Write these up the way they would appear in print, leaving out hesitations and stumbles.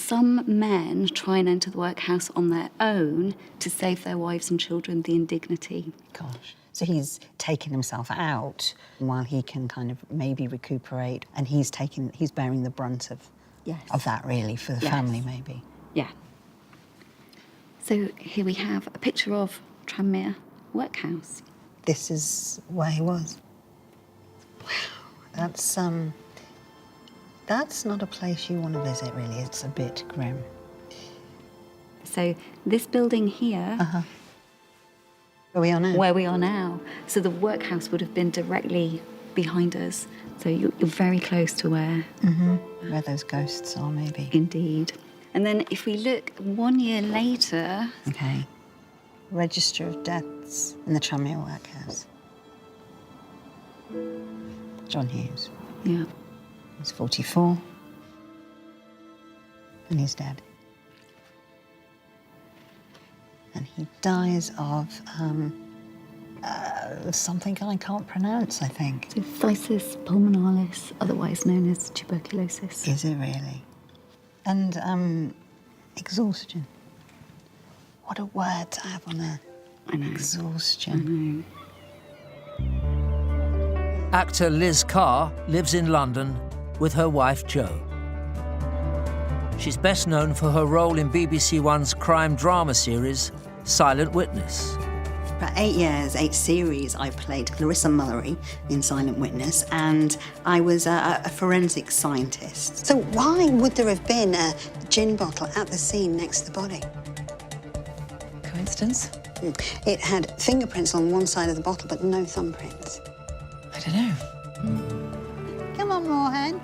some men try and enter the workhouse on their own to save their wives and children the indignity. Gosh. So he's taken himself out while he can kind of maybe recuperate, and he's bearing the brunt of that, really, for the family, maybe. Yeah. So here we have a picture of Tranmere Workhouse. This is where he was. Wow, that's not a place you want to visit, really. It's a bit grim. So this building here... Where we are now? Where we are now. So the workhouse would have been directly behind us. So you're very close to where... Where those ghosts are, maybe. Indeed. And then if we look 1 year later... OK. Register of Deaths in the Tranmere Workhouse. John Hughes. Yeah. He's 44. And he's dead. And he dies of something I can't pronounce, I think. So phthisis pulmonalis, otherwise known as tuberculosis. Is it really? And exhaustion. What a word to have on there. I know. Exhaustion. I know. Actor Liz Carr lives in London with her wife Jo. She's best known for her role in BBC One's crime drama series, Silent Witness. For 8 years, 8 series, I played Clarissa Mullery in Silent Witness, and I was a forensic scientist. So why would there have been a gin bottle at the scene next to the body? Coincidence? It had fingerprints on one side of the bottle, but no thumbprints. I don't know. Come on, Moorhead.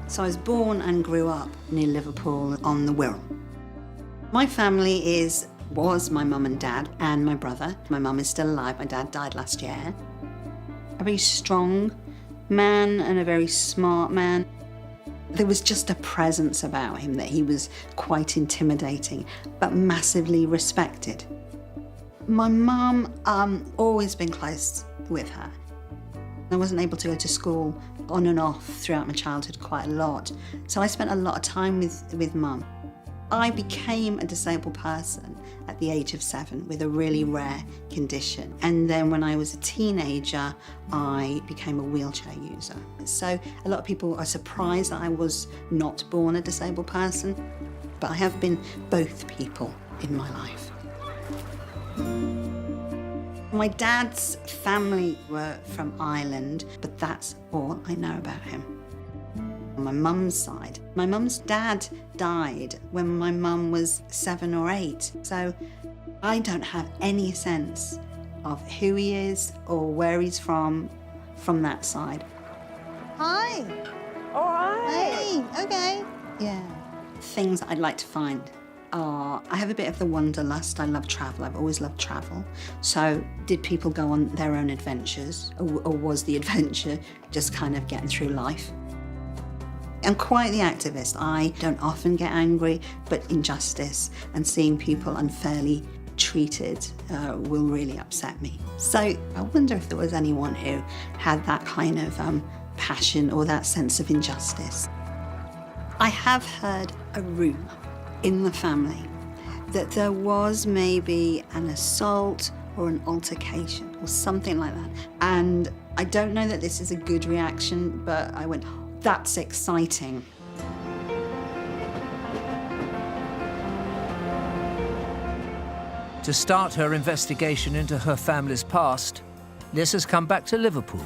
So I was born and grew up near Liverpool on the Wirral. My family was my mum and dad and my brother. My mum is still alive. My dad died last year. A very strong man and a very smart man. There was just a presence about him that he was quite intimidating, but massively respected. My mum, always been close with her. I wasn't able to go to school on and off throughout my childhood quite a lot, so I spent a lot of time with mum. I became a disabled person at the age of 7 with a really rare condition. And then when I was a teenager, I became a wheelchair user. So a lot of people are surprised that I was not born a disabled person, but I have been both people in my life. My dad's family were from Ireland, but that's all I know about him. On my mum's side, my mum's dad died when my mum was 7 or 8, so I don't have any sense of who he is or where he's from that side. Hi. All right. Hey, okay. Yeah. Things I'd like to find are, I have a bit of the wanderlust. I love travel. I've always loved travel. So did people go on their own adventures, or was the adventure just kind of getting through life? I'm quite the activist. I don't often get angry, but injustice and seeing people unfairly treated will really upset me. So I wonder if there was anyone who had that kind of passion or that sense of injustice. I have heard a rumour in the family that there was maybe an assault or an altercation or something like that. And I don't know that this is a good reaction, but I went, that's exciting. To start her investigation into her family's past, Liz has come back to Liverpool.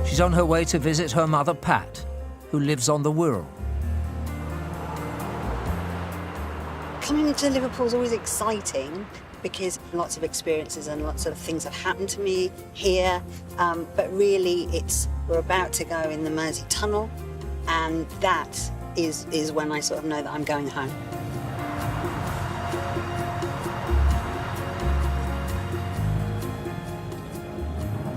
She's on her way to visit her mother, Pat, who lives on the Wirral. Coming to Liverpool is always exciting because lots of experiences and lots of things have happened to me here. But really, we're about to go in the Mersey Tunnel, and that is when I sort of know that I'm going home.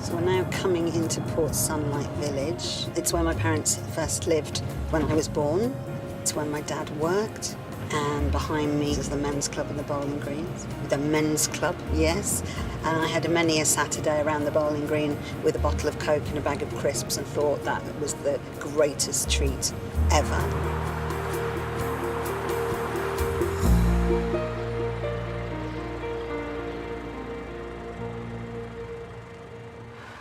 So we're now coming into Port Sunlight Village. It's where my parents first lived when I was born. It's where my dad worked. And behind me is the men's club and the bowling greens. The men's club, yes. And I had many a Saturday around the bowling green with a bottle of Coke and a bag of crisps and thought that was the greatest treat ever.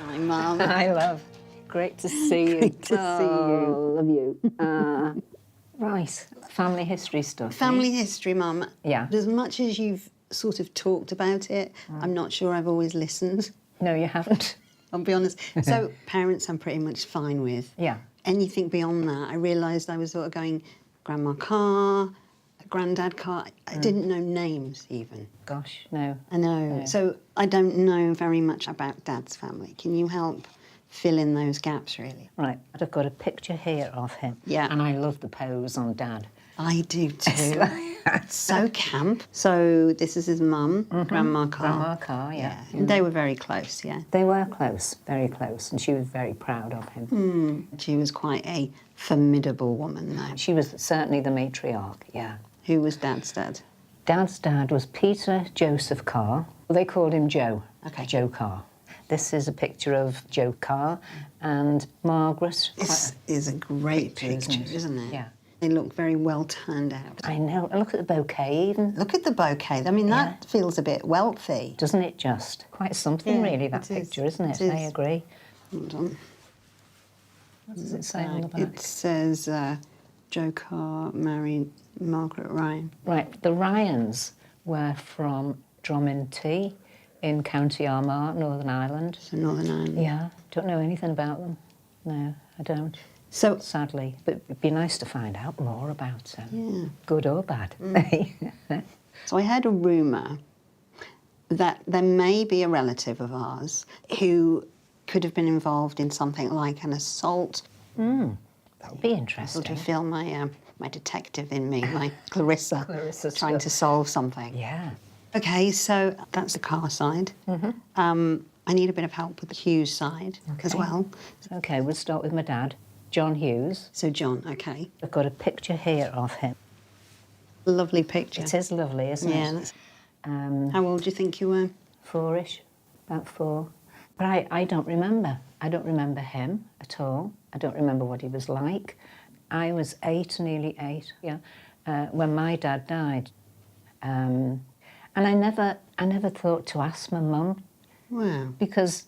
Hi, Mum. Hi, love. Great to see you. Great to see you. Love you. Right, family history stuff. Family history, Mum. Yeah. As much as you've sort of talked about it, I'm not sure I've always listened. No, you haven't. I'll be honest. So parents I'm pretty much fine with. Yeah. Anything beyond that, I realised I was sort of going, Grandma Carr, Grandad Carr. I didn't know names even. Gosh, no. I know. No. So I don't know very much about Dad's family. Can you help fill in those gaps, really? Right, I've got a picture here of him. Yeah. And I love the pose on Dad. I do too. So camp. So this is his mum, Grandma Carr. Grandma Carr, yeah. And they were very close, yeah. They were close, very close, and she was very proud of him. She was quite a formidable woman, though. She was certainly the matriarch, yeah. Who was Dad's dad? Dad's dad was Peter Joseph Carr. They called him Joe. Okay. Joe Carr. This is a picture of Joe Carr and Margaret. This is a great Picture, picture, isn't it? isn't it? Yeah. They look very well turned out. I know. Look at the bouquet even. Look at the bouquet. I mean, that feels a bit wealthy. Doesn't it just? Quite something, Yeah, really, that it is. picture, isn't it? It I is. agree. Hold on. What does it say on the back? It says Joe Carr married Margaret Ryan. Right, the Ryans were from Drummond in County Armagh, Northern Ireland. So Northern Ireland. Yeah, don't know anything about them. No, I don't. So, Sadly, but it'd be nice to find out more about them, yeah. good or bad. So I heard a rumour that there may be a relative of ours who could have been involved in something like an assault. That would be interesting. Sort of feel my my detective in me, my Clarissa, Clarissa trying to solve something. Yeah. Okay, so that's the Carr side. I need a bit of help with the Hughes side as well. Okay, we'll start with my dad, John Hughes. So John, okay. I've got a picture here of him. Lovely picture. It is lovely, isn't Yeah. it? That's... How old do you think you were? 4-ish, about 4. But I don't remember. I don't remember him at all. I don't remember what he was like. I was 8, nearly 8, yeah, when my dad died. And I never thought to ask my mum, Wow. because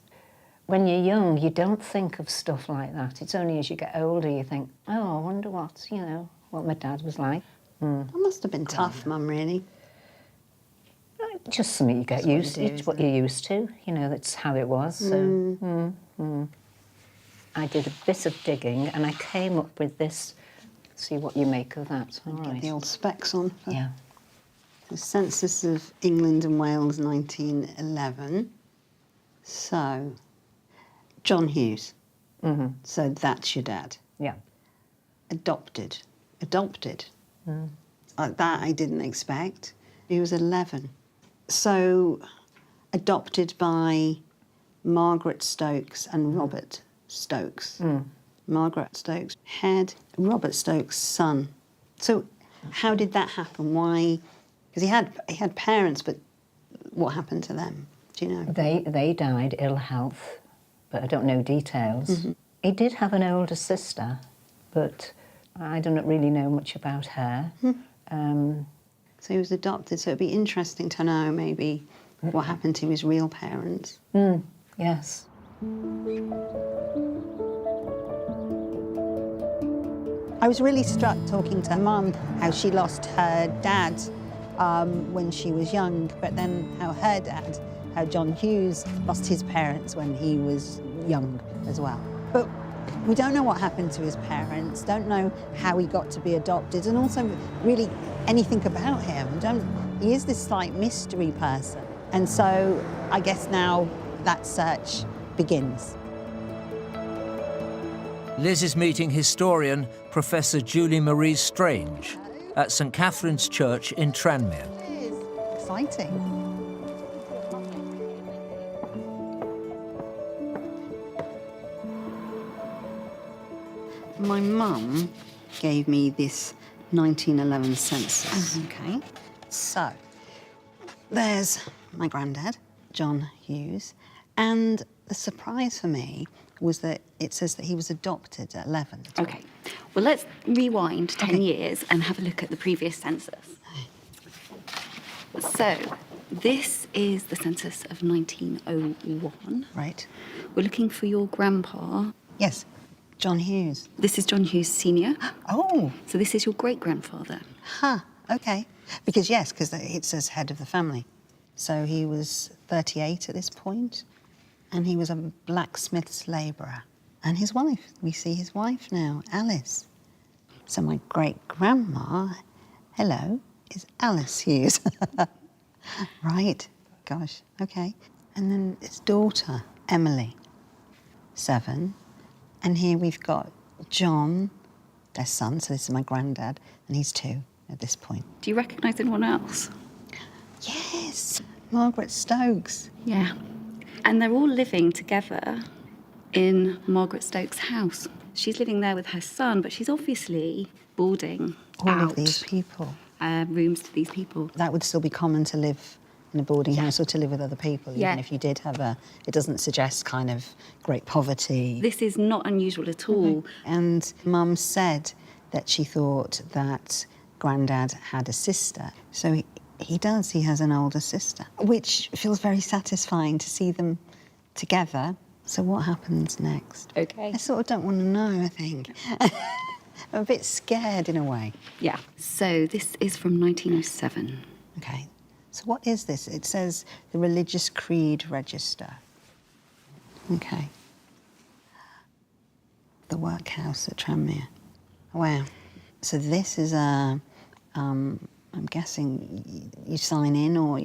when you're young, you don't think of stuff like that. It's only as you get older you think, oh, I wonder what my dad was like. That must have been tough, Mum, really. Just something you get used to. It's what you're used to. That's how it was. So, I did a bit of digging and I came up with this. See what you make of that. All Get right. the old specs on. Yeah. The Census of England and Wales, 1911. So, John Hughes. So that's your dad. Yeah. Adopted. That I didn't expect. He was 11. So, adopted by Margaret Stokes and Robert Stokes. Margaret Stokes had Robert Stokes' son. So, how did that happen? Why? Because he had parents, but what happened to them? Do you know? They died ill health, but I don't know details. He did have an older sister, but I don't really know much about her. So he was adopted. So it'd be interesting to know maybe what happened to his real parents. Yes. I was really struck talking to Mum how she lost her dad when she was young, but then how John Hughes lost his parents when he was young as well. But we don't know what happened to his parents, don't know how he got to be adopted, and also really anything about him. He is this slight mystery person. And so I guess now that search begins. Liz is meeting historian Professor Julie Marie Strange at St Catherine's Church in Tranmere. It is exciting. My mum gave me this 1911 census. Okay. So, there's my granddad, John Hughes, and the surprise for me was that it says that he was adopted at 11. Okay. Well, let's rewind 10 years and have a look at the previous census. So, this is the census of 1901. Right. We're looking for your grandpa. Yes, John Hughes. This is John Hughes Sr. Oh, So this is your great-grandfather. okay. Because it says head of the family. So he was 38 at this point, and he was a blacksmith's labourer. And his wife, we see his wife now, Alice. So my great-grandma, hello, is Alice Hughes. Right, gosh, okay. And then his daughter, Emily, 7. And here we've got John, their son, so this is my granddad, and he's 2 at this point. Do you recognise anyone else? Yes, Margaret Stokes. Yeah. And they're all living together in Margaret Stokes' house. She's living there with her son, but she's obviously boarding All out of these people. rooms to these people. That would still be common to live in a boarding house or to live with other people, Yeah. even if you did have it doesn't suggest kind of great poverty. This is not unusual at all. And Mum said that she thought that Grandad had a sister. So he does, he has an older sister, which feels very satisfying to see them together. So what happens next? Okay. I sort of don't want to know, I think. I'm a bit scared in a way. Yeah. So this is from 1907. Okay. So what is this? It says the Religious Creed Register. Okay. The workhouse at Tranmere. Wow. So this is I'm guessing you sign in or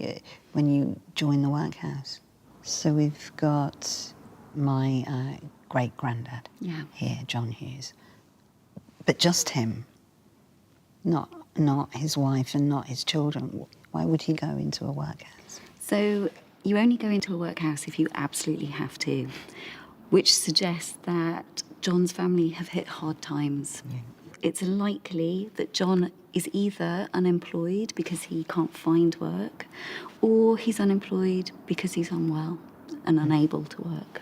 when you join the workhouse. So we've got my great-granddad here, John Hughes. But just him, not his wife and not his children. Why would he go into a workhouse? So you only go into a workhouse if you absolutely have to, which suggests that John's family have hit hard times. Yeah. It's likely that John is either unemployed because he can't find work, or he's unemployed because he's unwell and unable to work.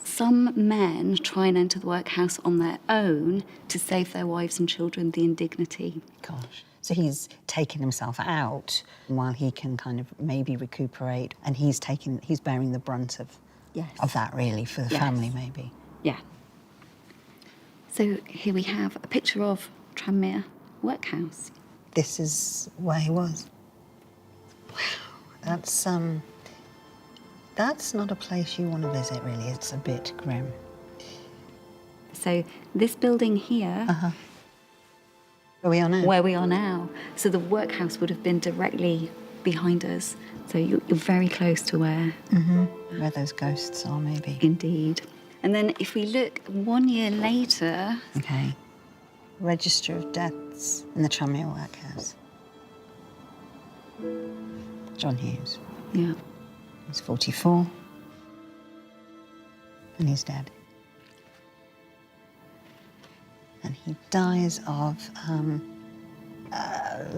Some men try and enter the workhouse on their own to save their wives and children the indignity. Gosh. So he's taken himself out while he can kind of maybe recuperate, and he's bearing the brunt of that really for the family maybe. Yeah. So here we have a picture of Tranmere Workhouse. This is where he was. Wow. That's not a place you want to visit really. It's a bit grim. So this building here, Where we are now? where we are now, so the workhouse would have been directly behind us. So you're very close to where. Where those ghosts are maybe. Indeed. And then if we look 1 year later, Okay. Register of Deaths in the Tranmere Workhouse. John Hughes. yeah, He's 44. And he's dead. And he dies of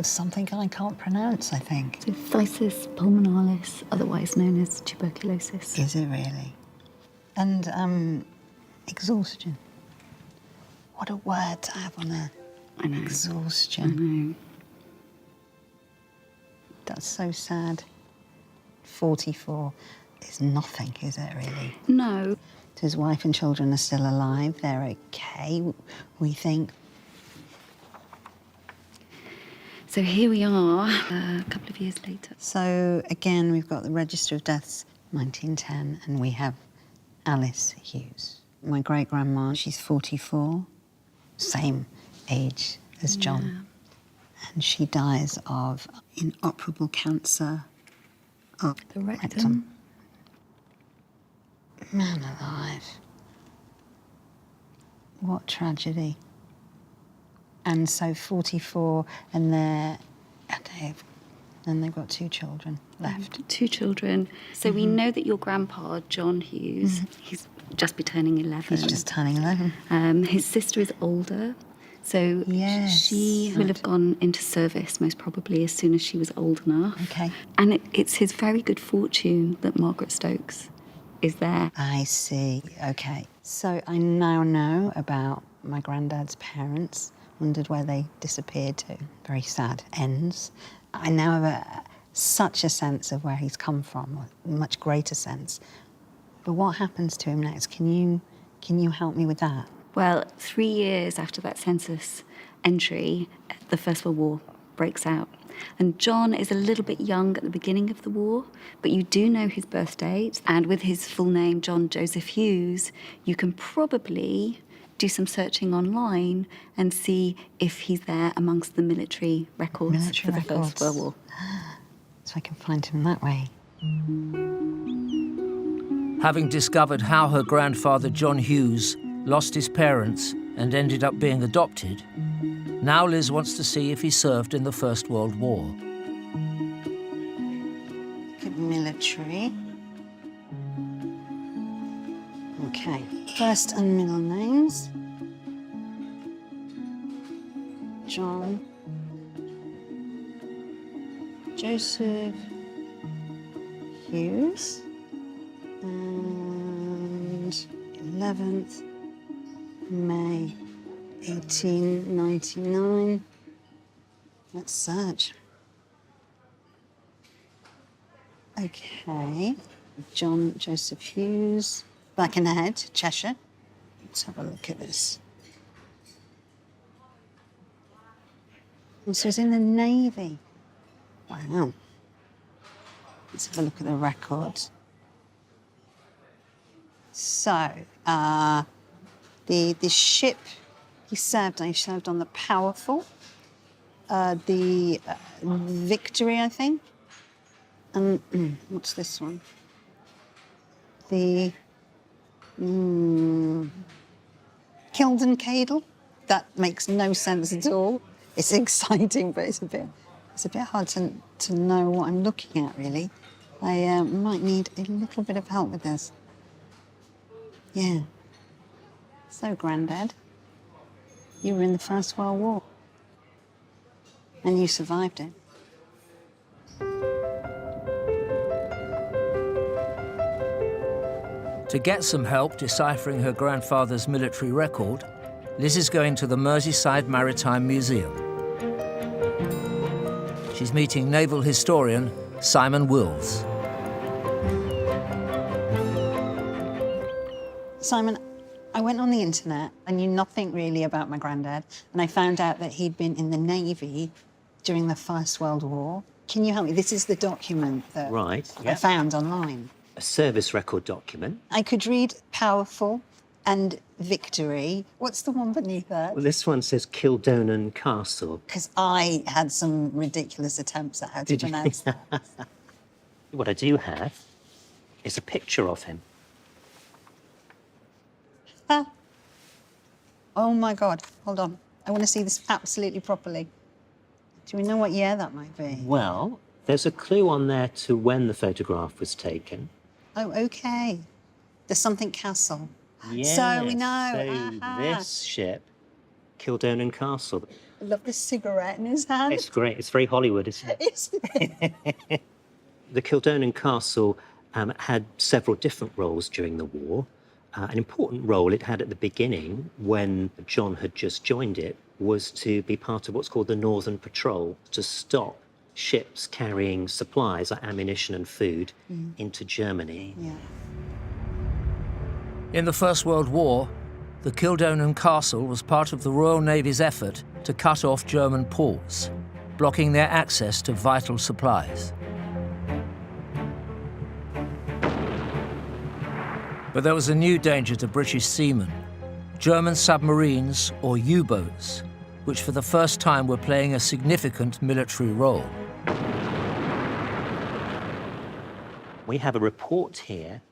something I can't pronounce, I think. so phthisis pulmonalis, otherwise known as tuberculosis. Is it really? And exhaustion. What a word to have on there. I know. Exhaustion. I know. That's so sad. 44 is nothing, is it really? No. His wife and children are still alive. They're okay, we think. So here we are, a couple of years later. So again, we've got the Register of Deaths, 1910, and we have Alice Hughes. My great-grandma, she's 44, same age as John. And she dies of inoperable cancer of The rectum. Man alive. What tragedy. And so 44, and they've got 2 children left. 2 children. So we know that your grandpa, John Hughes, he's just be turning 11. He's just turning 11. His sister is older, So Yes, she will have gone into service most probably as soon as she was old enough. Okay. And it's his very good fortune that Margaret Stokes is there. I see. Okay. So I now know about my granddad's parents. Wondered where they disappeared to. Very sad ends. I now have such a sense of where he's come from, a much greater sense. But what happens to him next? Can you help me with that? Well, 3 years after that census entry, the First World War breaks out. And John is a little bit young at the beginning of the war, but you do know his birth date. And with his full name, John Joseph Hughes, you can probably do some searching online and see if he's there amongst the military records for the First World War. So I can find him that way. Having discovered how her grandfather John Hughes lost his parents and ended up being adopted, now Liz wants to see if he served in the First World War. Look at military. Okay. First and middle names. John Joseph Hughes. And 11th May 1899. Let's search. Okay. John Joseph Hughes. Back in the head, Cheshire. Let's have a look at this. Oh, so he's in the Navy. Wow. Let's have a look at the records. So, the ship he served on the Powerful, the Victory, I think. And what's this one? The Kilden Cadle. That makes no sense at all. It's exciting, but it's a bit hard to know what I'm looking at, really. I might need a little bit of help with this. Yeah. So, Grandad, you were in the First World War. And you survived it. To get some help deciphering her grandfather's military record, Liz is going to the Merseyside Maritime Museum. She's meeting naval historian Simon Wills. Simon, I went on the internet. I knew nothing really about my granddad, and I found out that he'd been in the Navy during the First World War. Can you help me? This is the document that I found online. A service record document. I could read Powerful and Victory. What's the one beneath that? Well, this one says Kildonan Castle. Because I had some ridiculous attempts at how to pronounce that. What I do have is a picture of him. Oh, my God. Hold on. I want to see this absolutely properly. Do we know what year that might be? Well, there's a clue on there to when the photograph was taken. Oh, OK. There's something Castle. Yes, So we know. So this ship, Kildonan Castle. I love this cigarette in his hand. It's great. It's very Hollywood, isn't it? Isn't it? The Kildonan Castle had several different roles during the war. An important role it had at the beginning, when John had just joined it, was to be part of what's called the Northern Patrol, to stop ships carrying supplies like ammunition and food into Germany. Yeah. In the First World War, the Kildonan Castle was part of the Royal Navy's effort to cut off German ports, blocking their access to vital supplies. But there was a new danger to British seamen: German submarines, or U-boats, which for the first time were playing a significant military role. We have a report here.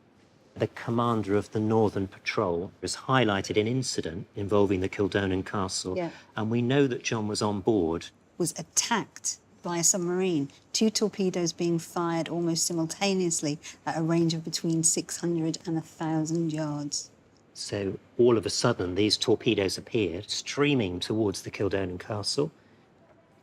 The commander of the Northern Patrol has highlighted an incident involving the Kildonan Castle, and we know that John was on board. Was attacked by a submarine. 2 torpedoes being fired almost simultaneously at a range of between 600 and 1,000 yards. So all of a sudden, these torpedoes appeared, streaming towards the Kildonan castle.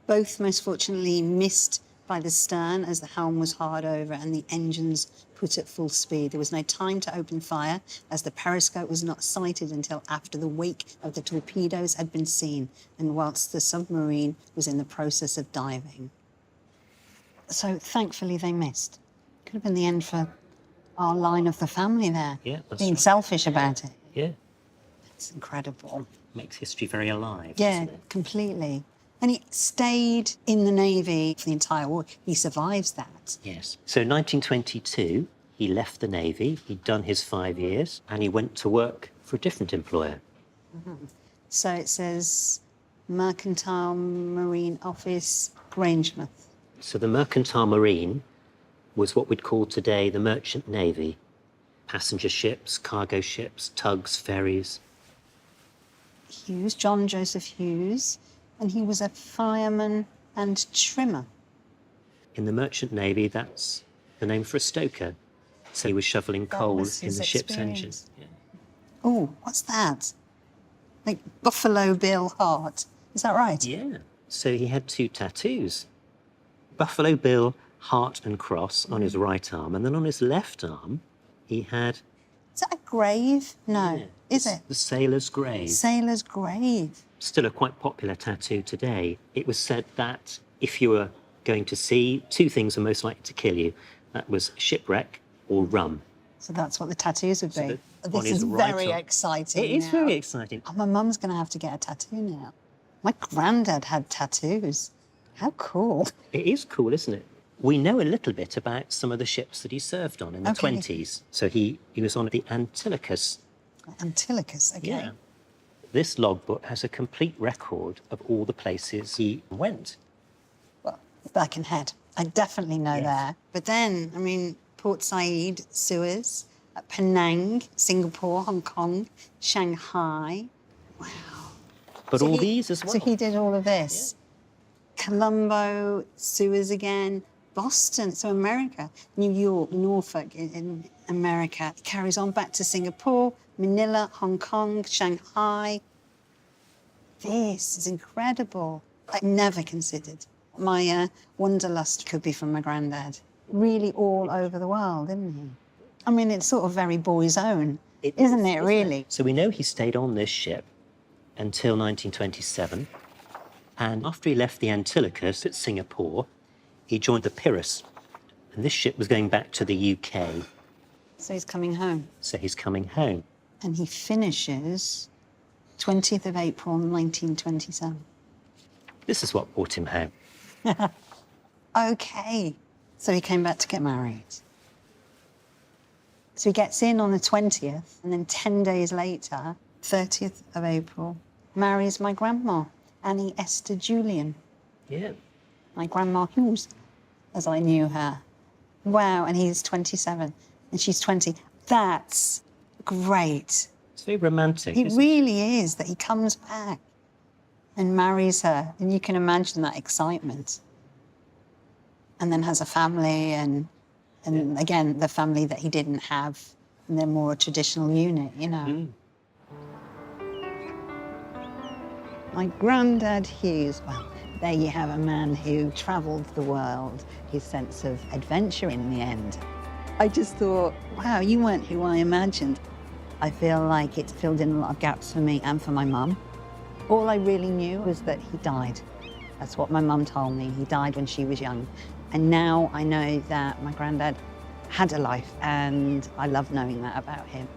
Both, most fortunately, missed by the stern as the helm was hard over and the engines put at full speed. There was no time to open fire, as the periscope was not sighted until after the wake of the torpedoes had been seen and whilst the submarine was in the process of diving. So thankfully they missed. Could have been the end for our line of the family there. Yeah, that's being right. selfish about it. Yeah, It's incredible. makes history very alive, Yeah, doesn't it? completely. And he stayed in the Navy for the entire war. He survives that. Yes. So 1922, he left the Navy, he'd done his 5 years, and he went to work for a different employer. So it says Mercantile Marine Office, Grangemouth. So the Mercantile Marine was what we'd call today the Merchant Navy. Passenger ships, cargo ships, tugs, ferries. Hughes, John Joseph Hughes, and he was a fireman and trimmer. In the Merchant Navy, that's the name for a stoker. So he was shoveling coal was in his the ship's engine. experience. Yeah. Oh, what's that? Like Buffalo Bill Hart. Is that right? Yeah. So he had 2 tattoos. Buffalo Bill, heart and cross on his right arm, and then on his left arm, he had... Is that a grave? No. yeah, Is it? the sailor's grave. Sailor's grave. Still a quite popular tattoo today. It was said that if you were going to sea, 2 things are most likely to kill you. That was shipwreck or rum. So that's what the tattoos would be. the one This is right very on. exciting. It is now. very exciting. Oh, my mum's going to have to get a tattoo now. My granddad had tattoos. How cool. It is cool, isn't it? We know a little bit about some of the ships that he served on in the Okay. 20s. So he was on the Antilochus. Antilochus, okay. Yeah. This logbook has a complete record of all the places he went. Well, Birkenhead. I definitely know Yes. there. But then, I mean, Port Said, Suez, Penang, Singapore, Hong Kong, Shanghai. Wow. But So all he- these as well. So he did all of this. Colombo, Suez again, Boston, so America, New York, Norfolk in America. It carries on back to Singapore, Manila, Hong Kong, Shanghai. This is incredible. I never considered. My wanderlust could be from my granddad. Really all over the world, isn't he? I mean, it's sort of very boy's own, isn't it, really? So we know he stayed on this ship until 1927. And after he left the Antilochus at Singapore, he joined the Pyrrhus. And this ship was going back to the UK. So he's coming home. So he's coming home. And he finishes 20th of April, 1927. This is what brought him home. Okay. So he came back to get married. So he gets in on the 20th, and then 10 days later, 30th of April, marries my grandma, Annie Esther Julian, Yeah. my grandma Hughes, as I knew her. Wow, and he's 27, and she's 20. That's great. It's very romantic. It isn't it? really is that he comes back and marries her, and you can imagine that excitement. And then has a family, and again, the family that he didn't have, and they're more a traditional unit, you know. My granddad Hughes, well, there you have a man who travelled the world, his sense of adventure in the end. I just thought, wow, you weren't who I imagined. I feel like it filled in a lot of gaps for me and for my mum. All I really knew was that he died. That's what my mum told me. He died when she was young. And now I know that my granddad had a life, and I love knowing that about him.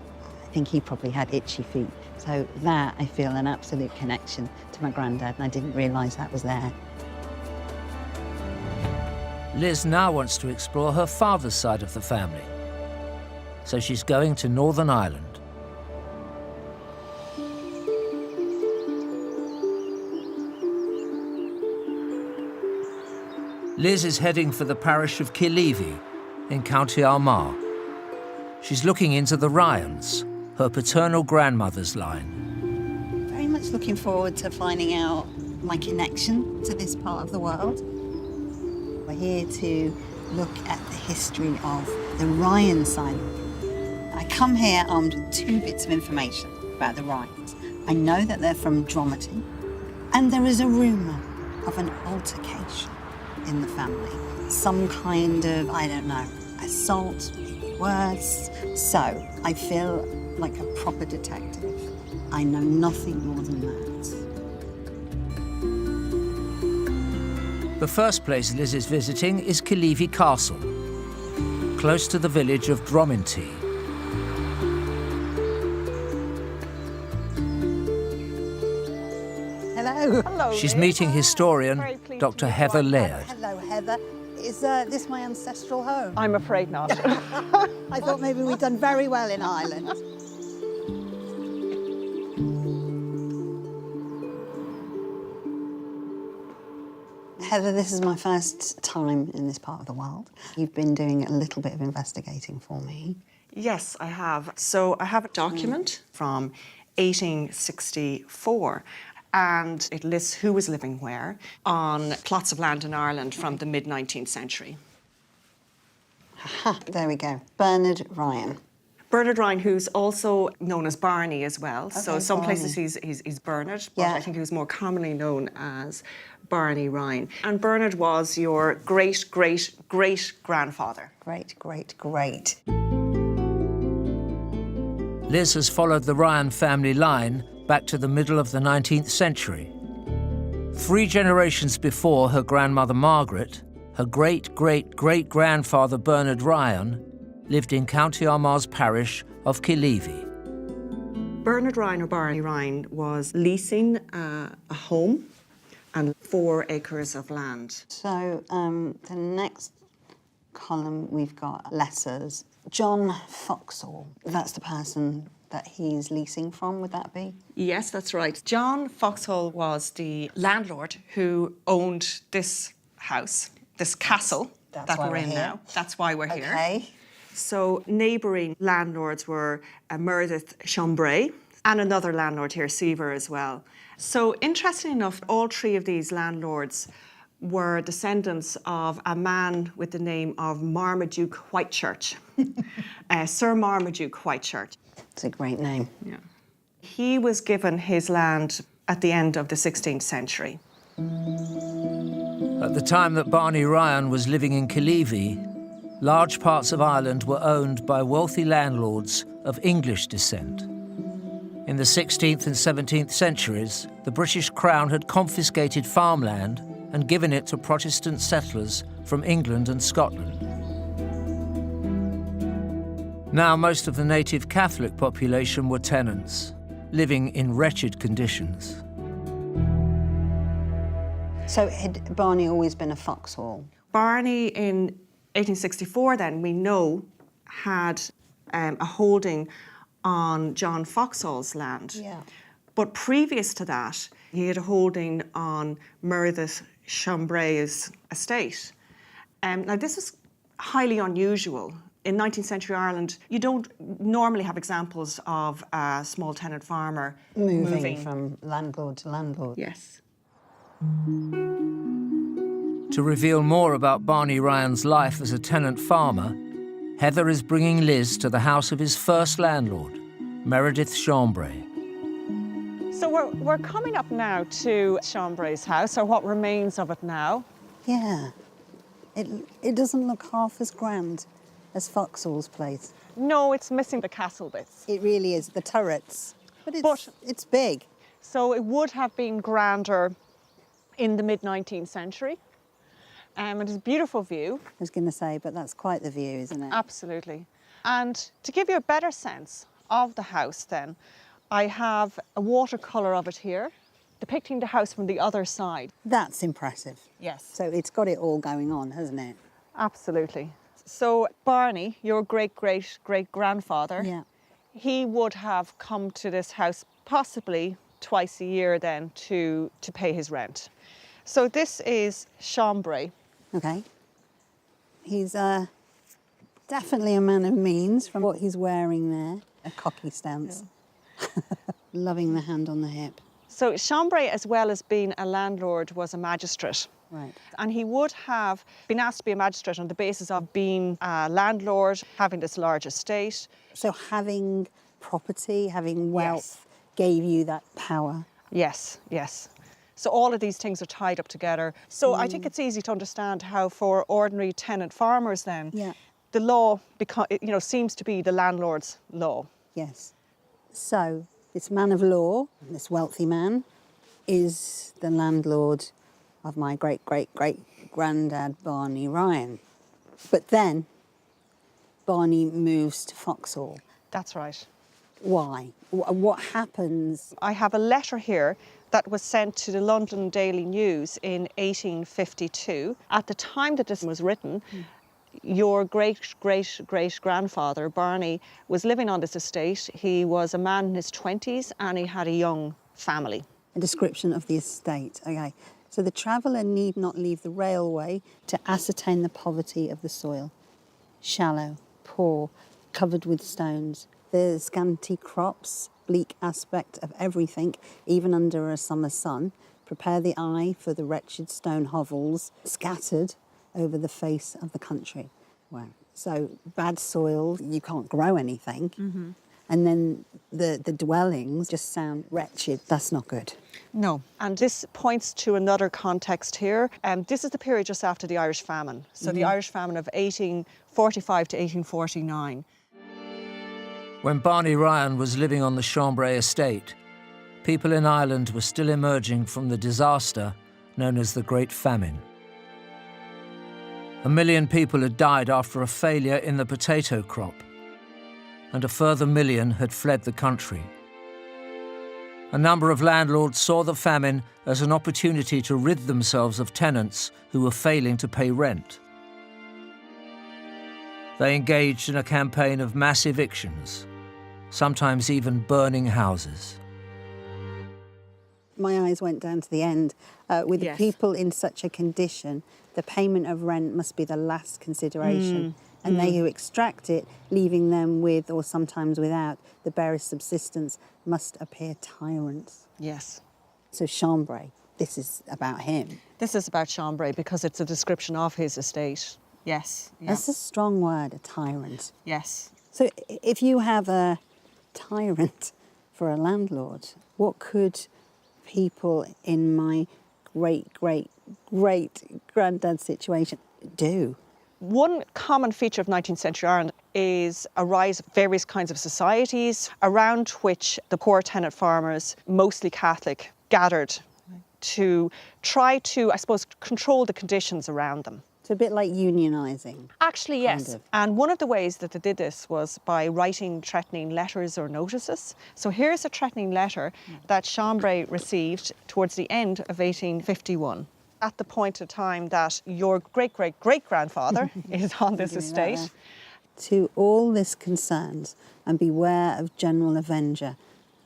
I think he probably had itchy feet. So that, I feel an absolute connection to my granddad, and I didn't realise that was there. Liz now wants to explore her father's side of the family. So she's going to Northern Ireland. Liz is heading for the parish of Killeavy in County Armagh. She's looking into the Ryans, her paternal grandmother's line. Very much looking forward to finding out my connection to this part of the world. We're here to look at the history of the Ryan side. I come here armed with 2 bits of information about the Ryans. I know that they're from Dromitty, and there is a rumour of an altercation in the family. Some kind of, I don't know, assault, maybe worse. So I feel like a proper detective. I know nothing more than that. The first place Liz is visiting is Killeavy Castle, close to the village of Dromitty. Hello. Hello. She's Liz. meeting historian Very pleased Dr. to meet Heather you. Laird. Hello, Heather. Is this my ancestral home? I'm afraid not. I thought maybe we'd done very well in Ireland. Heather, this is my first time in this part of the world. You've been doing a little bit of investigating for me. Yes, I have. So I have a document from 1864 and it lists who was living where on plots of land in Ireland from the mid-19th century. Aha, there we go. Bernard Ryan. Bernard Ryan, who's also known as Barney as well. So Okay, some Barney. places he's Bernard, but Yeah. I think he was more commonly known as Barney Ryan. And Bernard was your great-great-great-grandfather. Great, great, great. Liz has followed the Ryan family line back to the middle of the 19th century. 3 generations before her grandmother Margaret, her great-great-great-grandfather Bernard Ryan lived in County Armagh's parish of Killeavy. Bernard Ryan, or Barney Ryan, was leasing a home and 4 acres of land. So the next column we've got letters. John Foxall, that's the person that he's leasing from, would that be? Yes, that's right. John Foxhall was the landlord who owned this house, this castle That's that why we're we're in here. now. That's why we're here. Okay. So neighbouring landlords were Meredith Chambray and another landlord here, Seaver, as well. So interesting enough, all 3 of these landlords were descendants of a man with the name of Marmaduke Whitechurch, Sir Marmaduke Whitechurch. It's a great name. Yeah. He was given his land at the end of the 16th century. At the time that Barney Ryan was living in Killeavy, large parts of Ireland were owned by wealthy landlords of English descent. In the 16th and 17th centuries, the British Crown had confiscated farmland and given it to Protestant settlers from England and Scotland. Now most of the native Catholic population were tenants, living in wretched conditions. So had Barney always been a foxhole? Barney in 1864 then, we know, had a holding on John Foxhall's land. Yeah. But previous to that, he had a holding on Meredith Chambray's estate. Now this is highly unusual. In 19th century Ireland, you don't normally have examples of a small tenant farmer Moving from landlord to landlord. Yes. To reveal more about Barney Ryan's life as a tenant farmer, Heather is bringing Liz to the house of his first landlord, Meredith Chambray. So we're coming up now to Chambray's house, or what remains of it now. Yeah. It doesn't look half as grand as Foxhall's place. No, it's missing the castle bits. It really is, the turrets. But But- it's big. So it would have been grander in the mid-19th century. It is a beautiful view, I was going to say, but that's quite the view, isn't it? absolutely. And to give you a better sense of the house then, I have a watercolour of it here, depicting the house from the other side. That's impressive. Yes. So it's got it all going on, hasn't it? Absolutely. So Barney, your great-great-great-grandfather, Yeah. he would have come to this house possibly twice a year then to pay his rent. So this is Chambray. Okay. He's definitely a man of means from what he's wearing there. A cocky stance. Loving the hand on the hip. So Chambray, as well as being a landlord, was a magistrate. Right. And he would have been asked to be a magistrate on the basis of being a landlord, having this large estate. So having property, having wealth gave you that power. Yes, yes. So all of these things are tied up together. So I think it's easy to understand how for ordinary tenant farmers then, the law seems to be the landlord's law. Yes. So this man of law, this wealthy man, is the landlord of my great-great-great-granddad Barney Ryan. But then Barney moves to Foxhall. That's right. Why? What happens? I have a letter here that was sent to the London Daily News in 1852. At the time that this was written, your great-great-great-grandfather, Barney, was living on this estate. He was a man in his 20s and he had a young family. A description of the estate. Okay. So the traveller need not leave the railway to ascertain the poverty of the soil. Shallow, poor, covered with stones. The scanty crops, bleak aspect of everything, even under a summer sun, prepare the eye for the wretched stone hovels scattered over the face of the country. Wow. So bad soil, you can't grow anything. And then the dwellings just sound wretched. That's not good. No. And this points to another context here. This is the period just after the Irish famine. So the Irish famine of 1845 to 1849. When Barney Ryan was living on the Chambray estate, people in Ireland were still emerging from the disaster known as the Great Famine. 1 million people had died after a failure in the potato crop, and a further 1 million had fled the country. A number of landlords saw the famine as an opportunity to rid themselves of tenants who were failing to pay rent. They engaged in a campaign of mass evictions, sometimes even burning houses. My eyes went down to the end. With the people in such a condition, the payment of rent must be the last consideration. And they who extract it, leaving them with, or sometimes without, the barest subsistence, must appear tyrants. Yes. So Chambray, this is about him. This is about Chambray because it's a description of his estate. Yes. That's a strong word, a tyrant. Yes. So if you have a tyrant for a landlord, what could people in my great-great-great-granddad's situation do? One common feature of 19th century Ireland is a rise of various kinds of societies around which the poor tenant farmers, mostly Catholic, gathered to try to, I suppose, control the conditions around them. It's a bit like unionising. Actually, yes. Kind of. And one of the ways that they did this was by writing threatening letters or notices. So here's a threatening letter that Chambray received towards the end of 1851. At the point of time that your great-great-great-grandfather is on this estate. To all this concerns, and beware of general avenger.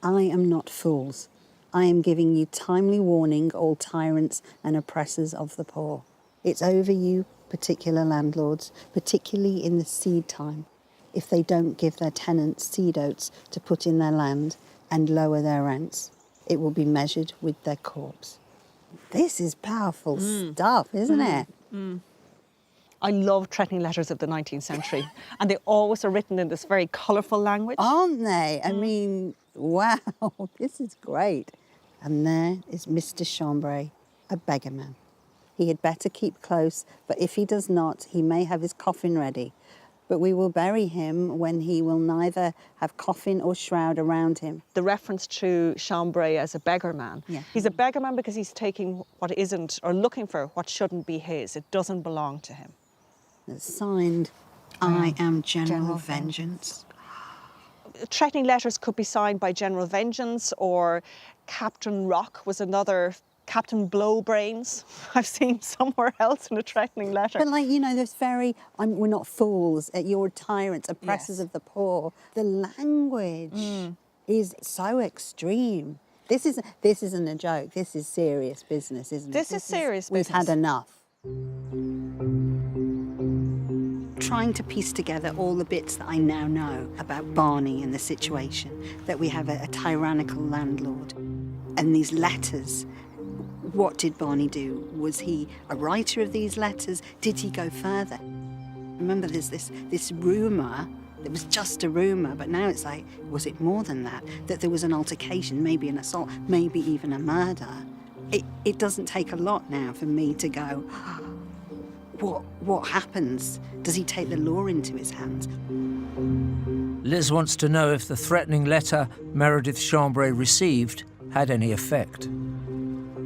I am not fools. I am giving you timely warning, all tyrants and oppressors of the poor. It's over you, particular landlords, particularly in the seed time. If they don't give their tenants seed oats to put in their land and lower their rents, it will be measured with their corpse. This is powerful stuff, isn't it? I love threatening letters of the 19th century. And they always are written in this very colourful language. Aren't they? I mean, wow, this is great. And there is Mr. Chambray, a beggar man. He had better keep close, but if he does not, he may have his coffin ready. But we will bury him when he will neither have coffin or shroud around him. The reference to Chambray as a beggar man. Yeah. He's a beggar man because he's taking what isn't, or looking for what shouldn't be his. It doesn't belong to him. It's signed, I am General Vengeance. Threatening letters could be signed by General Vengeance, or Captain Rock was another, Captain Blowbrains I've seen somewhere else in a threatening letter. But there's we're not fools, you're tyrants, oppressors of the poor. The language is so extreme. This isn't a joke, this is serious business, isn't it? This is serious business. We've had enough. Trying to piece together all the bits that I now know about Barney and the situation, that we have a tyrannical landlord and these letters. What did Barney do? Was he a writer of these letters? Did he go further? Remember, there's this rumour. It was just a rumour, but now it's like, was it more than that? That there was an altercation, maybe an assault, maybe even a murder. It doesn't take a lot now for me to go, what happens? Does he take the law into his hands? Liz wants to know if the threatening letter Meredith Chambray received had any effect.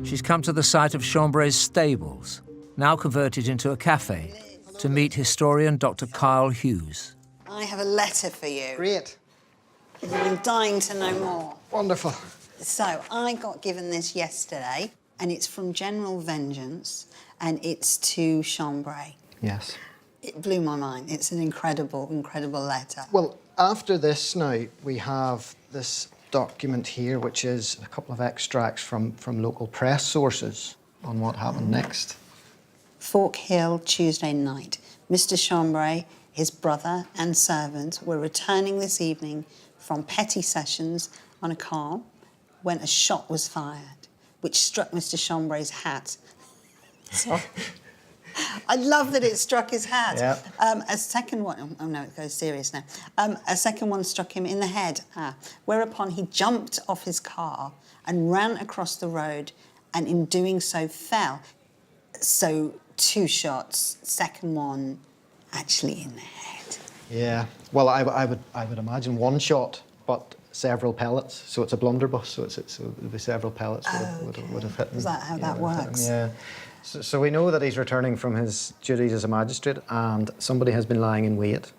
She's come to the site of Chambray's stables, now converted into a cafe, to meet historian Dr. Kyle Hughes. I have a letter for you. Great. I've been dying to know more. Wonderful. So I got given this yesterday, and it's from General Vengeance, and it's to Chambray. Yes. It blew my mind. It's an incredible, incredible letter. Well, after this now, we have this document here, which is a couple of extracts from local press sources on what happened next. Fork Hill, Tuesday night. Mr. Chambray, his brother and servant were returning this evening from petty sessions on a car when a shot was fired, which struck Mr. Chambray's hat. Sorry. I love that it struck his hat. Yep. A second one, oh no, it goes serious now. A second one struck him in the head, whereupon he jumped off his car and ran across the road, and in doing so fell. So 2 shots, second one actually in the head. Yeah. Well, I would imagine 1 shot, but several pellets. So it's a blunderbuss. So the several pellets would have hit him. Is that how that works? Yeah. So we know that he's returning from his duties as a magistrate, and somebody has been lying in wait,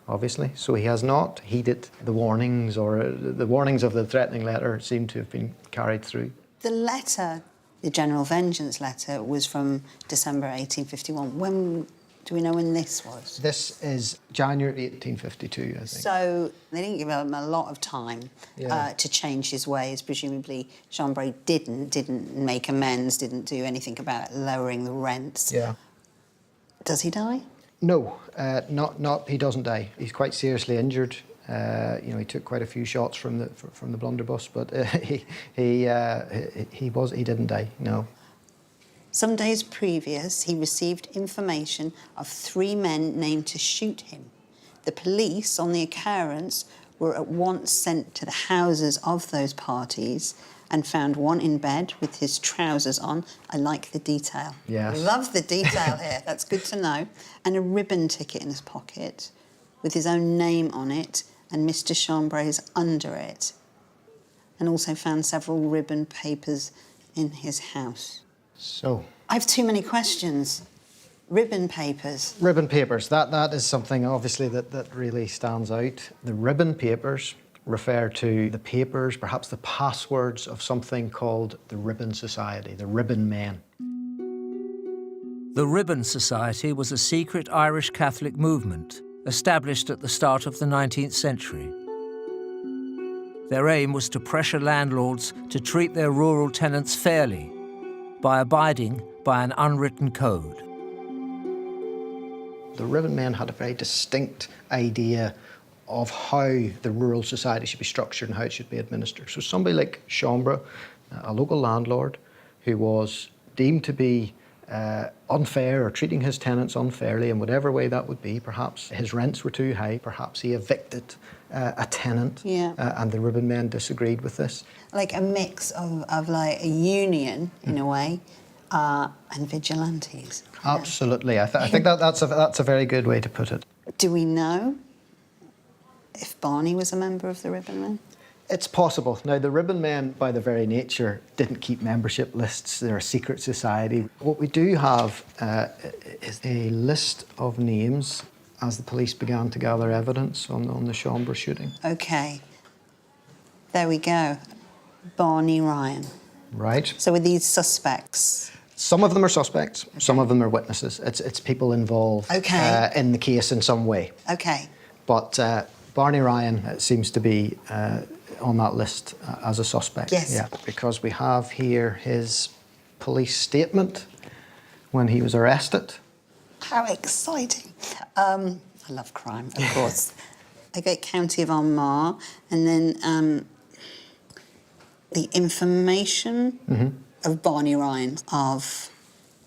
obviously. So he has not heeded the warnings, or the warnings of the threatening letter seem to have been carried through. The letter, the General Vengeance letter, was from December 1851. When do we know when this was? This is January 1852, I think. So they didn't give him a lot of time to change his ways. Presumably, Chambray didn't make amends, didn't do anything about lowering the rents. Yeah. Does he die? No, not. He doesn't die. He's quite seriously injured. He took quite a few shots from the blunderbuss, but he didn't die. No. Some days previous, he received information of 3 men named to shoot him. The police, on the occurrence, were at once sent to the houses of those parties and found one in bed with his trousers on. I like the detail. Yes. Love the detail here. That's good to know. And a ribbon ticket in his pocket with his own name on it and Mr. Chambray's under it. And also found several ribbon papers in his house. So I have too many questions. Ribbon papers. Ribbon papers. That is something obviously that really stands out. The ribbon papers refer to the papers, perhaps the passwords of something called the Ribbon Society, the Ribbon Men. The Ribbon Society was a secret Irish Catholic movement established at the start of the 19th century. Their aim was to pressure landlords to treat their rural tenants fairly by abiding by an unwritten code. The Ribbon Men had a very distinct idea of how the rural society should be structured and how it should be administered. So somebody like Chambray, a local landlord who was deemed to be unfair or treating his tenants unfairly in whatever way that would be, perhaps his rents were too high, perhaps he evicted a tenant, and the Ribbon Men disagreed with this. Like a mix of like a union, in a way, and vigilantes. Absolutely. I think that's a very good way to put it. Do we know if Barney was a member of the Ribbon Men? It's possible. Now, the Ribbon Men, by their very nature, didn't keep membership lists. They're a secret society. What we do have is a list of names as the police began to gather evidence on the Chambray shooting. OK. There we go. Barney Ryan. Right. So with these suspects? Some of them are suspects. Okay. Some of them are witnesses. It's people involved in the case in some way. OK. But Barney Ryan seems to be on that list as a suspect. Yes. Yeah, because we have here his police statement when he was arrested. How exciting. I love crime, of course. Okay, County of Armagh, and then the information of Barney Ryan, of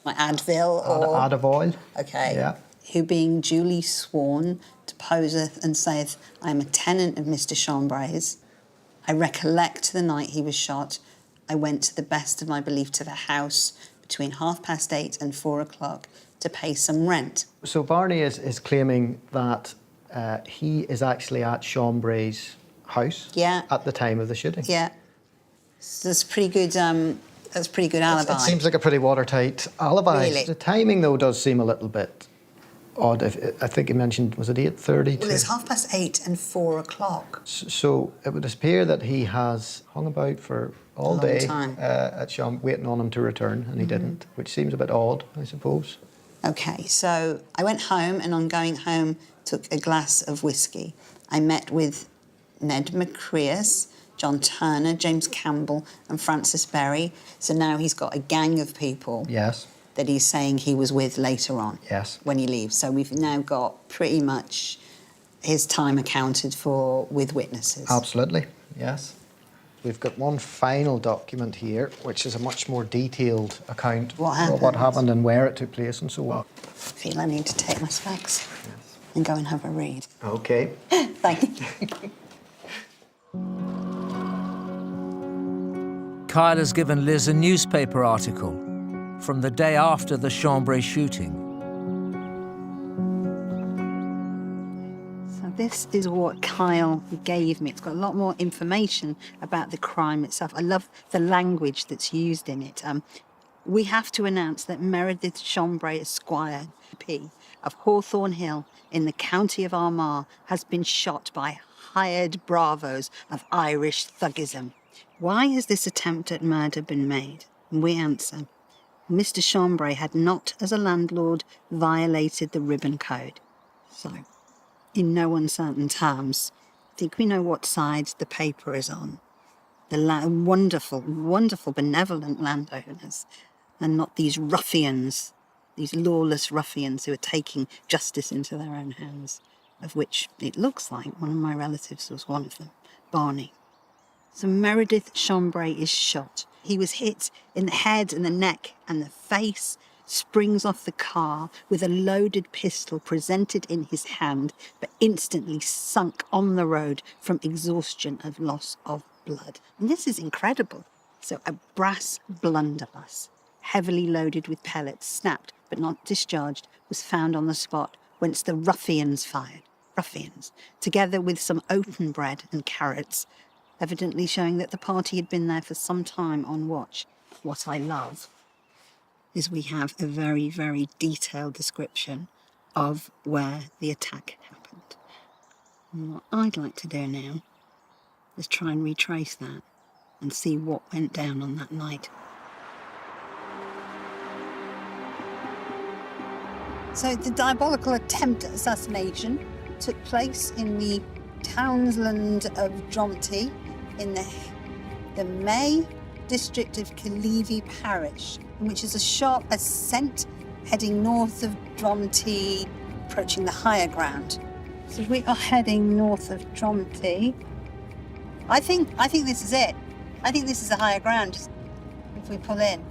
my Advil or... Ad of oil. Okay. Yeah. Who being duly sworn deposeth and saith, I am a tenant of Mr. Chambray's. I recollect the night he was shot. I went to the best of my belief to the house between 8:30 and 4 o'clock to pay some rent. So Barney is claiming that he is actually at Chambray's house Yeah. at the time of the shooting. Yeah. So that's pretty good. That's a pretty good alibi. It seems like a pretty watertight alibi. Really? The timing, though, does seem a little bit odd. I think you mentioned, was it 8:30? Well, it's 8:30 and 4 o'clock. So it would appear that he has hung about for all long day time. at Sean, waiting on him to return, and he didn't, which seems a bit odd, I suppose. Okay, so I went home, and on going home, took a glass of whiskey. I met with Ned Macreas, John Turner, James Campbell, and Francis Berry. So now he's got a gang of people Yes. that he's saying he was with later on. Yes. When he leaves. So we've now got pretty much his time accounted for with witnesses. Absolutely, yes. We've got one final document here, which is a much more detailed account of what happened and where it took place and so on. I feel I need to take my specs and go and have a read. Okay. Thank you. Kyle has given Liz a newspaper article from the day after the Chambray shooting. So this is what Kyle gave me. It's got a lot more information about the crime itself. I love the language that's used in it. We have to announce that Meredith Chambray Esquire, P, of Hawthorne Hill in the county of Armagh, has been shot by hired bravos of Irish thuggism. Why has this attempt at murder been made? And we answer, Mr. Chambray had not, as a landlord, violated the ribbon code. So, in no uncertain terms, I think we know what side the paper is on. The wonderful, wonderful, benevolent landowners, and not these ruffians, these lawless ruffians who are taking justice into their own hands, of which it looks like one of my relatives was one of them, Barney. So Meredith Chambray is shot. He was hit in the head and the neck and the face, springs off the car with a loaded pistol presented in his hand, but instantly sunk on the road from exhaustion and loss of blood. And this is incredible. So a brass blunderbuss, heavily loaded with pellets, snapped but not discharged, was found on the spot whence the ruffians fired. Ruffians, together with some oaten bread and carrots, evidently showing that the party had been there for some time on watch. What I love is we have a very, very detailed description of where the attack happened. And what I'd like to do now is try and retrace that and see what went down on that night. So the diabolical attempt at assassination took place in the townsland of Dromty in the May district of Killeavy parish, which is a sharp ascent heading north of Dromty, approaching the higher ground. So we are heading north of Dromty. I think this is it. I think this is the higher ground, if we pull in.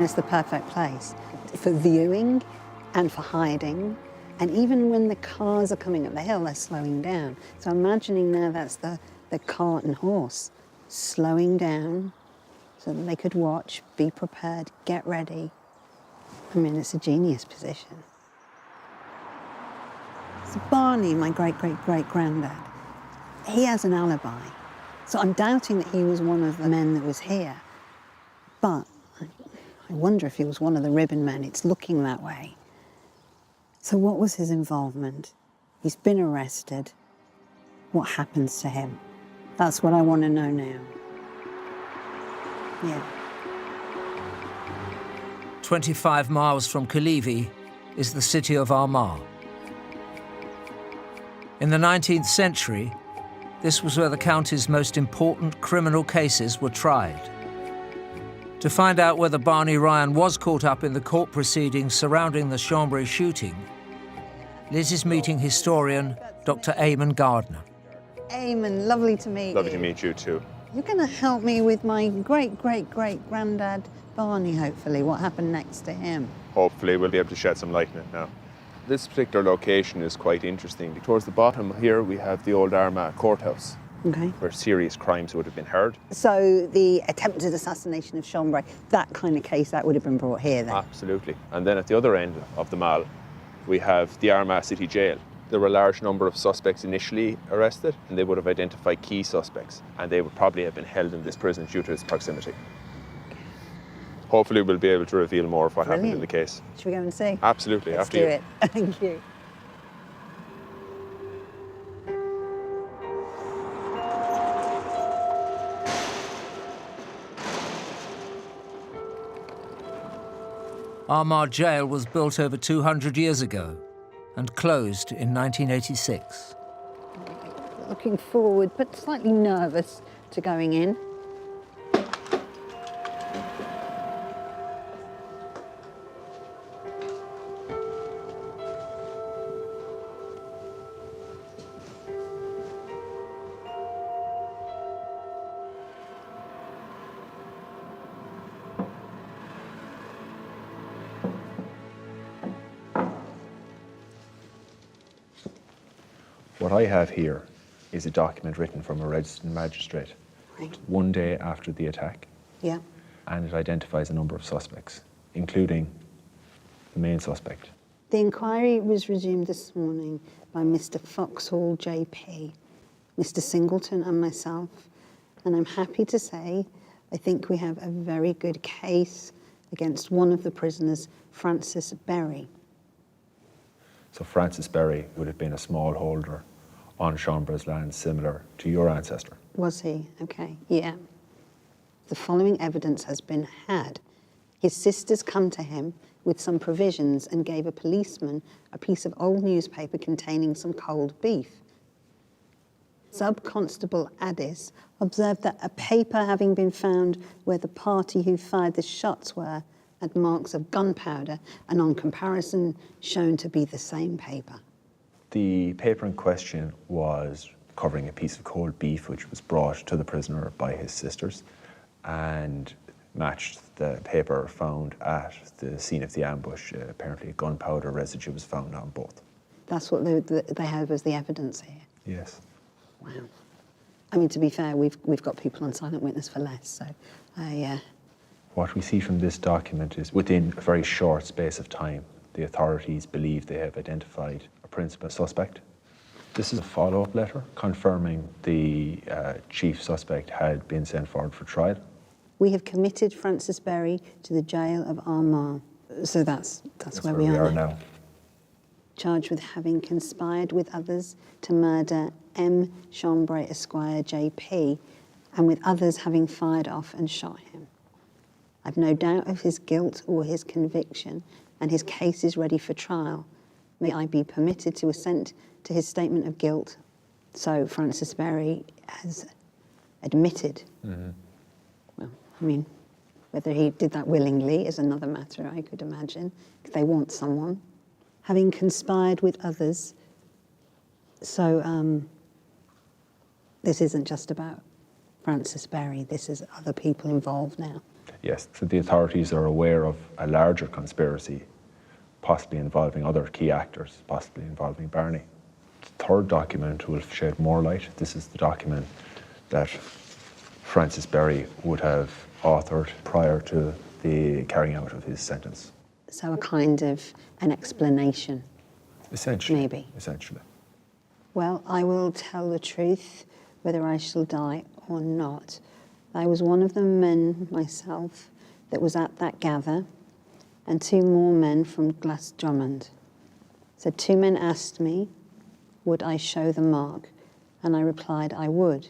It's the perfect place for viewing and for hiding. And even when the cars are coming up the hill, they're slowing down. So imagining now that's the cart and horse slowing down so that they could watch, be prepared, get ready. I mean, it's a genius position. So Barney, my great-great-great-granddad, he has an alibi. So I'm doubting that he was one of the men that was here. But I wonder if he was one of the ribbon men. It's looking that way. So what was his involvement? He's been arrested. What happens to him? That's what I want to know now. Yeah. 25 miles from Killeavy is the city of Armagh. In the 19th century, this was where the county's most important criminal cases were tried. To find out whether Barney Ryan was caught up in the court proceedings surrounding the Chambray shooting, Liz is meeting historian Dr. Eamon Gardner. Eamon, lovely to meet you. Lovely to meet you too. You're going to help me with my great-great-great-granddad Barney, hopefully, what happened next to him. Hopefully we'll be able to shed some light on it now. This particular location is quite interesting. Towards the bottom here we have the old Armagh courthouse, Okay. where serious crimes would have been heard. So the attempted assassination of Chambray, that kind of case, that would have been brought here then? Absolutely. And then at the other end of the mall, we have the Armagh City Jail. There were a large number of suspects initially arrested, and they would have identified key suspects, and they would probably have been held in this prison due to its proximity. Hopefully we'll be able to reveal more of what happened in the case. Should we go and see? Absolutely, Let's after do you. it. Thank you. Armagh Jail was built over 200 years ago and closed in 1986. Looking forward, but slightly nervous to going in. What I have here is a document written from a registered magistrate Right. one day after the attack, Yeah. and it identifies a number of suspects, including the main suspect. The inquiry was resumed this morning by Mr. Foxhall JP, Mr. Singleton and myself, and I'm happy to say I think we have a very good case against one of the prisoners, Francis Berry. So Francis Berry would have been a smallholder on Chambray's land similar to your ancestor. Was he? Okay, yeah. The following evidence has been had. His sisters come to him with some provisions and gave a policeman a piece of old newspaper containing some cold beef. Sub-Constable Addis observed that a paper having been found where the party who fired the shots were had marks of gunpowder and on comparison shown to be the same paper. The paper in question was covering a piece of cold beef which was brought to the prisoner by his sisters and matched the paper found at the scene of the ambush. Apparently gunpowder residue was found on both. That's what they had as the evidence here. Yes. Wow. I mean, to be fair, we've got people on silent witness for less, so What we see from this document is within a very short space of time, the authorities believe they have identified a principal suspect. This is a follow-up letter confirming the chief suspect had been sent forward for trial. we have committed Francis Berry to the jail of Armagh. So that's where we are now. Charged with having conspired with others to murder M. Chambray Esquire JP, and with others having fired off and shot him. I've no doubt of his guilt or his conviction, and his case is ready for trial. May I be permitted to assent to his statement of guilt? So Francis Berry has admitted. Mm-hmm. Well, I mean, whether he did that willingly is another matter, I could imagine. They want someone. Having conspired with others. So this isn't just about Francis Berry, this is other people involved now. Yes, so the authorities are aware of a larger conspiracy, possibly involving other key actors, possibly involving Barney. The third document will shed more light. This is the document that Francis Berry would have authored prior to the carrying out of his sentence. So a kind of an explanation. Essentially. Maybe. Essentially. Well, I will tell the truth, whether I shall die or not. I was one of the men myself that was at that gather, and two more men from Glasdrummond. So two men asked me, would I show the mark? And I replied I would.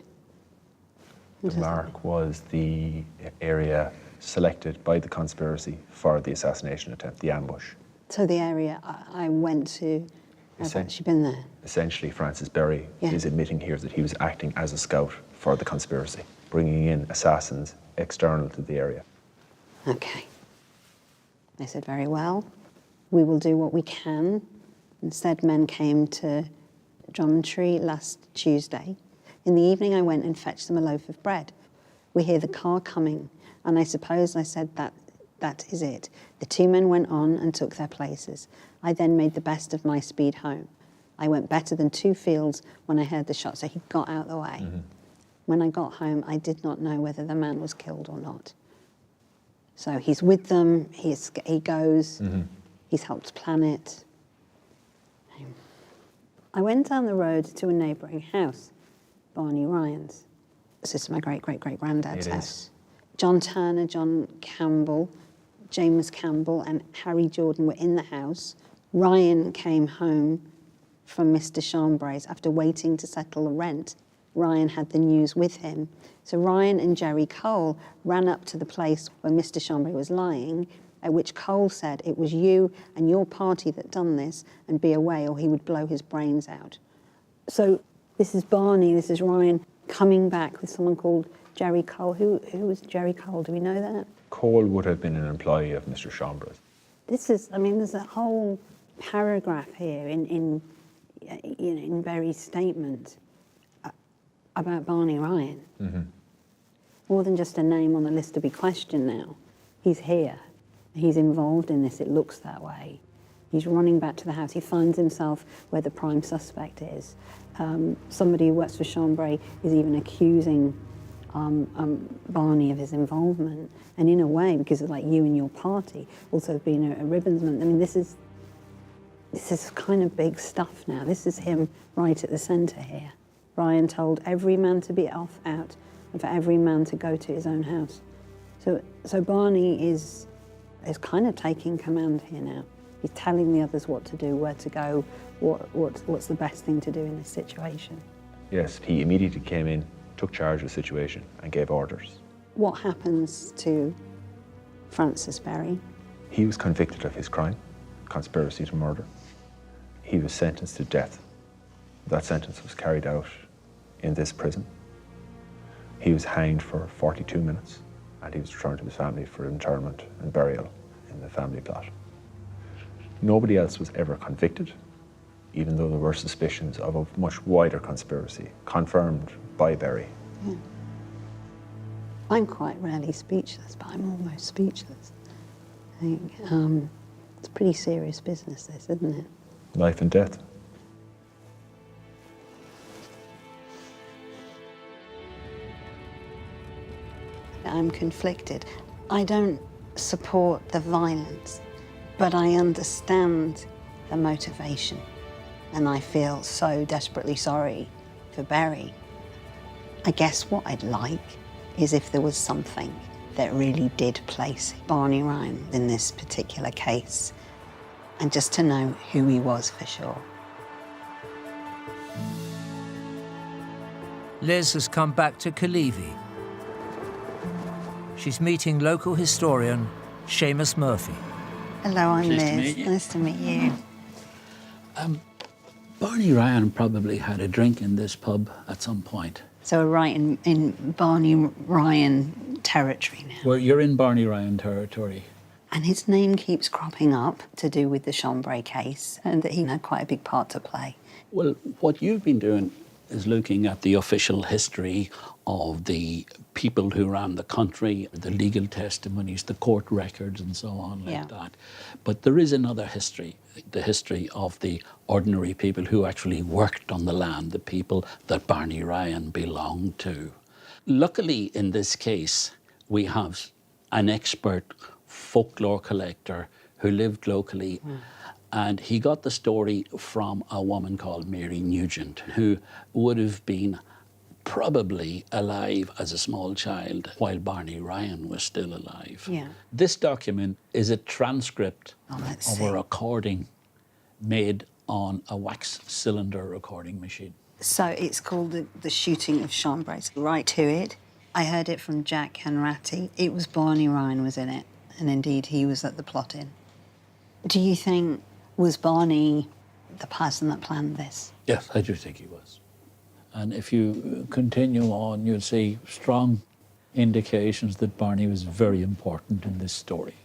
The mark was the area selected by the conspiracy for the assassination attempt, the ambush. So the area I went to, I've actually been there. Essentially, Francis Berry is admitting here that he was acting as a scout for the conspiracy, bringing in assassins external to the area. Okay. They said, very well, we will do what we can. Instead, men came to Drummondtree last Tuesday. In the evening, I went and fetched them a loaf of bread. We hear the car coming, and I suppose I said that is it. The two men went on and took their places. I then made the best of my speed home. I went better than 2 fields when I heard the shot, so he got out of the way. Mm-hmm. When I got home, I did not know whether the man was killed or not. So he's with them, he goes, he's helped plan it. I went down the road to a neighbouring house, Barney Ryan's. This is my great-great-great-granddad's house. John Turner, John Campbell, James Campbell and Harry Jordan were in the house. Ryan came home from Mr. Chambray's after waiting to settle the rent. Ryan had the news with him. So Ryan and Jerry Cole ran up to the place where Mr. Chambray was lying, at which Cole said it was you and your party that done this, and be away or he would blow his brains out. So this is Barney, this is Ryan coming back with someone called Jerry Cole. Who was Jerry Cole? Do we know that? Cole would have been an employee of Mr. Chambray's. This is, I mean, there's a whole paragraph here in Berry's statement about Barney Ryan. Mm-hmm. More than just a name on a list to be questioned now. He's here. He's involved in this. It looks that way. He's running back to the house. He finds himself where the prime suspect is. Somebody who works for Chambray is even accusing Barney of his involvement. And in a way, because of like you and your party, also being a ribbonsman, I mean, this is kind of big stuff now. This is him right at the centre here. Ryan told every man to be out, and for every man to go to his own house. So Barney is kind of taking command here now. He's telling the others what to do, where to go, what's the best thing to do in this situation. Yes, he immediately came in, took charge of the situation and gave orders. What happens to Francis Berry? He was convicted of his crime, conspiracy to murder. He was sentenced to death. That sentence was carried out in this prison. He was hanged for 42 minutes and he was returned to his family for interment and burial in the family plot. Nobody else was ever convicted, even though there were suspicions of a much wider conspiracy, confirmed by Berry. Yeah. I'm quite rarely speechless, but I'm almost speechless. I think it's pretty serious business, this, isn't it? Life and death. I'm conflicted. I don't support the violence, but I understand the motivation. And I feel so desperately sorry for Berry. I guess what I'd like is if there was something that really did place Barney Ryan in this particular case, and just to know who he was for sure. Liz has come back to Kalivi. She's meeting local historian Seamus Murphy. Hello, I'm Nice Liz. to meet you. Nice to meet you. Barney Ryan probably had a drink in this pub at some point. So we're right in Barney Ryan territory now. Well, you're in Barney Ryan territory. And his name keeps cropping up to do with the Chambray case, and that he had quite a big part to play. Well, what you've been doing is looking at the official history of the people who ran the country, the legal testimonies, the court records and so on like that. But there is another history, the history of the ordinary people who actually worked on the land, the people that Barney Ryan belonged to. Luckily, in this case, we have an expert folklore collector who lived locally. And he got the story from a woman called Mary Nugent, who would have been probably alive as a small child while Barney Ryan was still alive. Yeah. This document is a transcript of a recording made on a wax cylinder recording machine. So it's called the Shooting of Chambray. Right to it. I heard it from Jack Hanratty. It was Barney Ryan was in it, and indeed he was at the plot-in. Do you think, was Barney the person that planned this? Yes, I do think he was. And if you continue on, you'll see strong indications that Barney was very important in this story.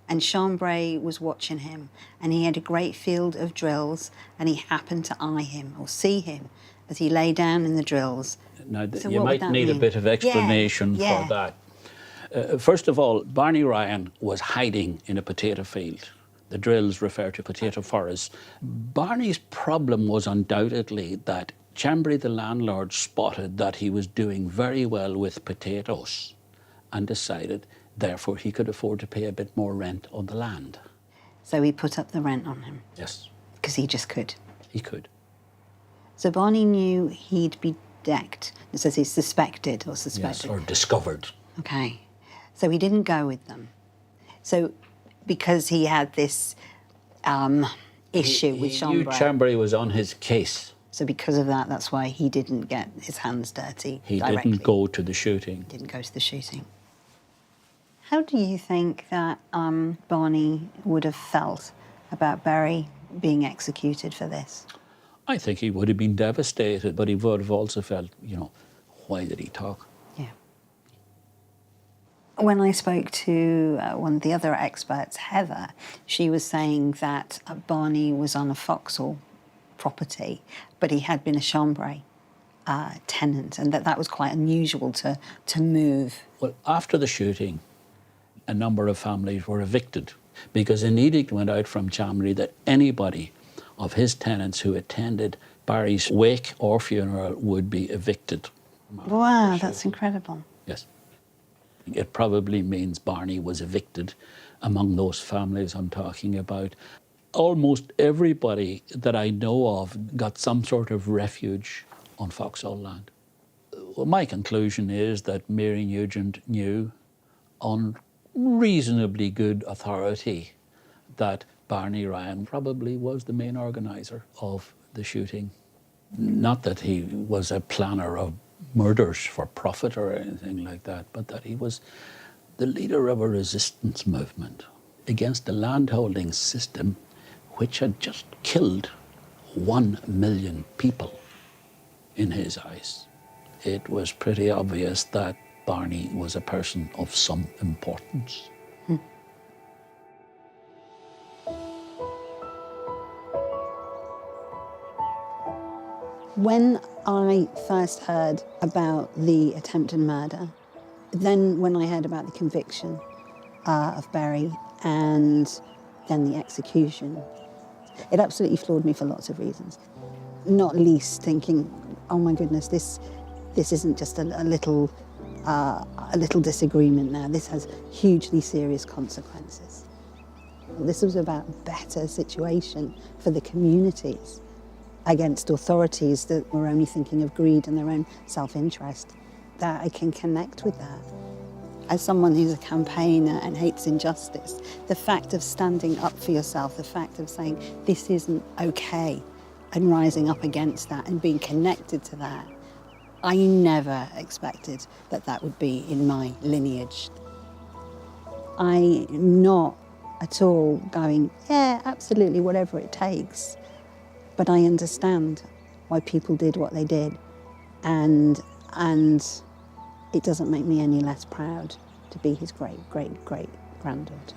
And Chambray was watching him, and he had a great field of drills, and he happened to eye him or see him as he lay down in the drills. Now, So you what would might that need a mean? bit of explanation Yeah. for that. First of all, Barney Ryan was hiding in a potato field. The drills refer to potato forests. Barney's problem was undoubtedly that Chambray, the landlord, spotted that he was doing very well with potatoes and decided, therefore, he could afford to pay a bit more rent on the land. So he put up the rent on him, Yes, because he just could. he could. So Barney knew he'd be decked. It says he's suspected or Yes, suspected. or discovered. Okay. So he didn't go with them. So because he had this issue with He knew Chambray. Chambray was on his case. So because of that, that's why he didn't get his hands dirty He directly. didn't go to the shooting. Didn't go to the shooting. How do you think that Barney would have felt about Barry being executed for this? I think he would have been devastated, but he would have also felt, why did he talk? Yeah. When I spoke to one of the other experts, Heather, she was saying that Barney was on a Foxhall property, but he had been a Chambray tenant, and that was quite unusual to move. Well, after the shooting, a number of families were evicted because an edict went out from Chambray that anybody of his tenants who attended Barry's wake or funeral would be evicted. Wow, that's incredible. Yes. It probably means Barney was evicted among those families I'm talking about. Almost everybody that I know of got some sort of refuge on Foxhall land. Well, my conclusion is that Mary Nugent knew on reasonably good authority that Barney Ryan probably was the main organiser of the shooting. Not that he was a planner of murders for profit or anything like that, but that he was the leader of a resistance movement against the landholding system which had just killed 1 million people in his eyes. It was pretty obvious that Barney was a person of some importance. When I first heard about the attempted murder, then when I heard about the conviction of Barry and then the execution, it absolutely floored me for lots of reasons. Not least thinking, oh my goodness, this isn't just a little disagreement now. This has hugely serious consequences. This was about a better situation for the communities against authorities that were only thinking of greed and their own self-interest, that I can connect with that. As someone who's a campaigner and hates injustice, the fact of standing up for yourself, the fact of saying this isn't okay and rising up against that and being connected to that, I never expected that would be in my lineage. I'm not at all going, yeah, absolutely, whatever it takes. But I understand why people did what they did, and it doesn't make me any less proud to be his great, great, great granddaughter.